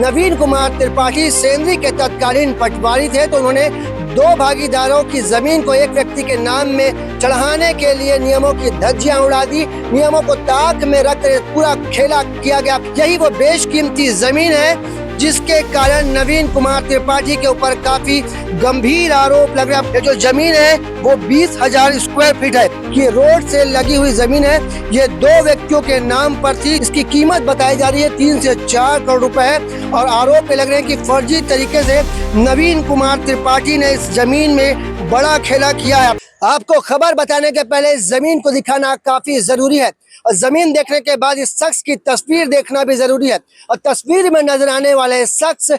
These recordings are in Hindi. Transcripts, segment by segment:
नवीन कुमार त्रिपाठी सेंद्री के तत्कालीन पटवारी थे, तो उन्होंने दो भागीदारों की जमीन को एक व्यक्ति के नाम में चढ़ाने के लिए नियमों की धज्जियां उड़ा दी। नियमों को ताक में रख पूरा खेला किया गया। यही वो बेशकीमती जमीन है जिसके कारण नवीन कुमार त्रिपाठी के ऊपर काफी गंभीर आरोप लग रहा है। ये जो जमीन है वो 20,000 स्क्वायर फीट है। ये रोड से लगी हुई जमीन है। ये दो व्यक्तियों के नाम पर थी। इसकी कीमत बताई जा रही है 3 से 4 करोड़ रुपए है और आरोप लग रहे हैं कि फर्जी तरीके से नवीन कुमार त्रिपाठी ने इस जमीन में बड़ा खेला किया है। आपको खबर बताने के पहले इस जमीन को दिखाना काफी जरूरी है और जमीन देखने के बाद इस शख्स की तस्वीर देखना भी जरूरी है। और तस्वीर में नजर आने वाले शख्स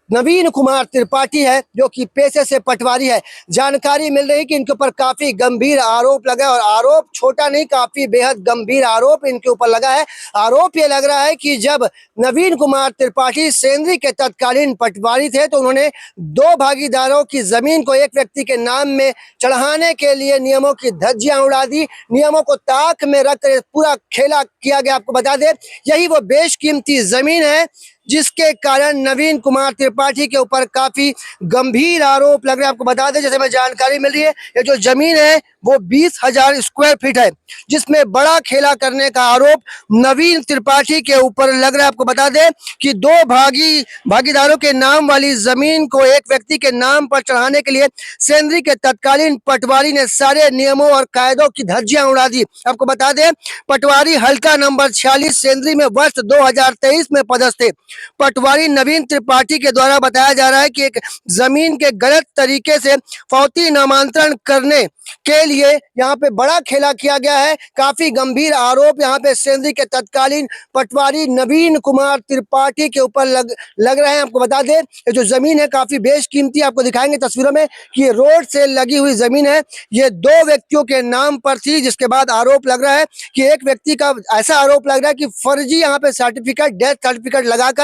नवीन कुमार त्रिपाठी है, जो कि पेशे से पटवारी है। जानकारी मिल रही है कि इनके ऊपर काफी गंभीर आरोप लगा है और आरोप छोटा नहीं, काफी बेहद गंभीर आरोप इनके ऊपर लगा है। आरोप ये लग रहा है कि जब नवीन कुमार त्रिपाठी सेंद्री के तत्कालीन पटवारी थे, तो उन्होंने दो भागीदारों की जमीन को एक व्यक्ति के नाम में चढ़ाने के लिए नियमों की धज्जियां उड़ा दी। नियमों को ताक में रख पूरा खेला किया गया। आपको बता दें, यही वो बेशकीमती जमीन है जिसके कारण नवीन कुमार त्रिपाठी के ऊपर काफी गंभीर आरोप लग रहे हैं। आपको बता दें, जैसे हमें जानकारी मिल रही है, ये जो जमीन है वो 20,000 स्क्वायर फीट है, जिसमें बड़ा खेला करने का आरोप नवीन त्रिपाठी के ऊपर लग रहा है। आपको बता दें कि दो भागीदारों के नाम वाली जमीन को एक व्यक्ति के नाम पर चढ़ाने के लिए सेंद्री के तत्कालीन पटवारी ने सारे नियमों और कायदों की धज्जियां उड़ा दी। आपको बता दें, पटवारी हल्का नंबर 46 सेंद्री में वर्ष 2023 में पदस्थ थे। पटवारी नवीन त्रिपाठी के द्वारा बताया जा रहा है कि एक जमीन के गलत तरीके से फौती नामांतरण करने के लिए यहाँ पे बड़ा खेला किया गया है। काफी गंभीर आरोप यहाँ पे सेंद्री के तत्कालीन पटवारी नवीन कुमार त्रिपाठी के ऊपर लग रहे हैं। आपको बता दें, ये जो जमीन है काफी बेशकीमती, आपको दिखाएंगे तस्वीरों में कि ये रोड से लगी हुई जमीन है। ये दो व्यक्तियों के नाम पर थी, जिसके बाद आरोप लग रहा है कि एक व्यक्ति का ऐसा आरोप लग रहा है कि फर्जी यहाँ पे सर्टिफिकेट, डेथ सर्टिफिकेट लगाकर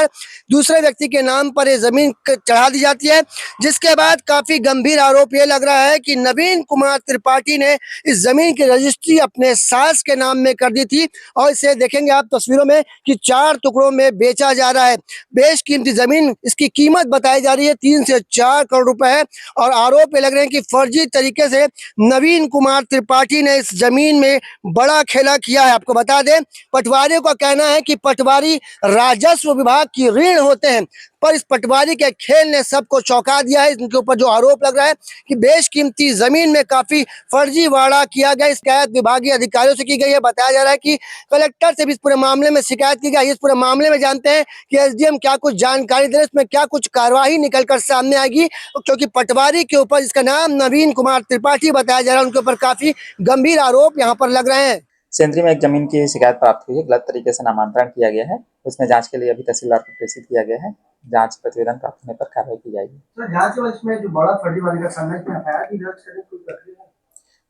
दूसरे व्यक्ति के नाम पर ये जमीन चढ़ा दी जाती है। जिसके बाद काफी गंभीर आरोप ये लग रहा है कि नवीन कुमार त्रिपाठी ने इस जमीन की रजिस्ट्री अपने सास के नाम में कर दी थी और इसे देखेंगे आप तस्वीरों में कि 4 टुकड़ों में बेचा जा रहा है। बेशकीमती जमीन, इसकी कीमत बताई जा रही है 3 से 4 करोड़ रुपए है और आरोप ये लग रहे हैं कि फर्जी तरीके से नवीन कुमार त्रिपाठी ने इस जमीन में बड़ा खेला किया है। आपको बता दें, पटवारियों का कहना है कि पटवारी राजस्व विभाग की ऋण होते हैं, पर इस पटवारी के खेल ने सबको चौंका दिया है। इनके ऊपर जो आरोप लग रहा है कि बेशकीमती जमीन में काफी फर्जीवाड़ा किया गया, शिकायत विभागीय अधिकारियों से की गई है। बताया जा रहा है कि कलेक्टर से भी इस पूरे मामले में शिकायत की गई। इस पूरे मामले में जानते हैं कि एसडीएम क्या कुछ जानकारी दे रहे हैं, इसमें क्या कुछ कार्रवाई निकलकर सामने आएगी, क्योंकि पटवारी के ऊपर, जिसका नाम नवीन कुमार त्रिपाठी बताया जा रहा है, उनके ऊपर काफी गंभीर आरोप यहाँ पर लग रहे हैं। सेंद्री में एक जमीन की शिकायत प्राप्त हुई है, गलत तरीके से नामांतरण किया गया है। उसमें जांच के लिए अभी तहसीलदार को प्रेषित किया गया है। जांच प्रतिवेदन प्राप्त होने पर कार्रवाई की जाएगी। तो जांच के बाद इसमें जो बड़ा फर्जीवाड़े का सामना किया है, कि दर्ज करने की प्रक्रिया है?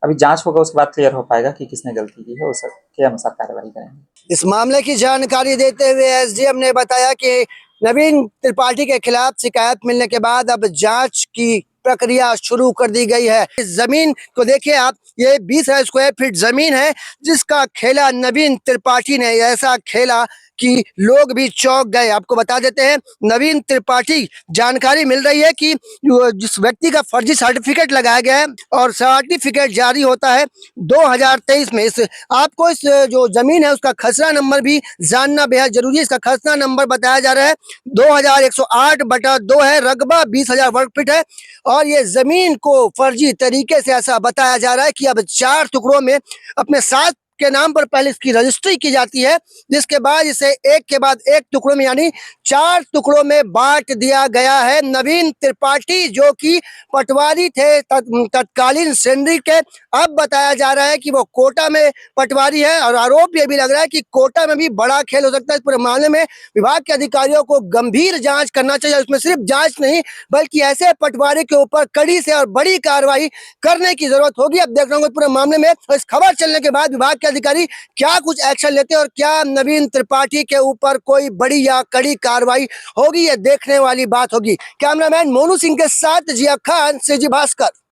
अभी जांच होगा, उसके बाद क्लियर हो पाएगा कि किसने गलती की है, उसके अनुसार कार्रवाई करेंगे। इस मामले की जानकारी देते हुए एसडीएम ने बताया कि नवीन त्रिपाठी के खिलाफ शिकायत मिलने के बाद अब जांच की प्रक्रिया शुरू कर दी गई है। इस जमीन को देखिए आप, ये 20,000 स्क्वायर फीट जमीन है जिसका खेला नवीन त्रिपाठी ने ऐसा खेला कि लोग भी चौंक गए। आपको बता देते हैं, नवीन त्रिपाठी, जानकारी मिल रही है कि जिस व्यक्ति का फर्जी सर्टिफिकेट लगाया गया है और सर्टिफिकेट जारी होता है 2023 में, आपको इस जो जमीन है उसका खसरा नंबर भी जानना बेहद जरूरी है। इसका खसरा नंबर बताया जा रहा है 2108/2 है, रकबा 20,000 वर्ग फीट है और ये जमीन को फर्जी तरीके से ऐसा बताया जा रहा है कि अब 4 टुकड़ों में अपने साथ के नाम पर पहले इसकी रजिस्ट्री की जाती है, जिसके बाद इसे एक के बाद एक टुकड़ों में यानी 4 टुकड़ों में बांट दिया गया है। नवीन त्रिपाठी जो कि पटवारी थे तत्कालीन सेंद्री के, अब बताया जा रहा है कि वो कोटा में पटवारी है और आरोप ये भी लग रहा है कि कोटा में भी बड़ा खेल हो सकता है। इस पूरे मामले में विभाग के अधिकारियों को गंभीर जांच करना चाहिए। उसमें सिर्फ जांच नहीं बल्कि ऐसे पटवारी के ऊपर कड़ी से और बड़ी कार्रवाई करने की जरूरत होगी। अब देख रहे होंगे पूरे मामले में इस खबर चलने के बाद विभाग अधिकारी क्या कुछ एक्शन लेते हैं और क्या नवीन त्रिपाठी के ऊपर कोई बड़ी या कड़ी कार्रवाई होगी, ये देखने वाली बात होगी। कैमरामैन मोनू सिंह के साथ जिया खान, सीजी भास्कर।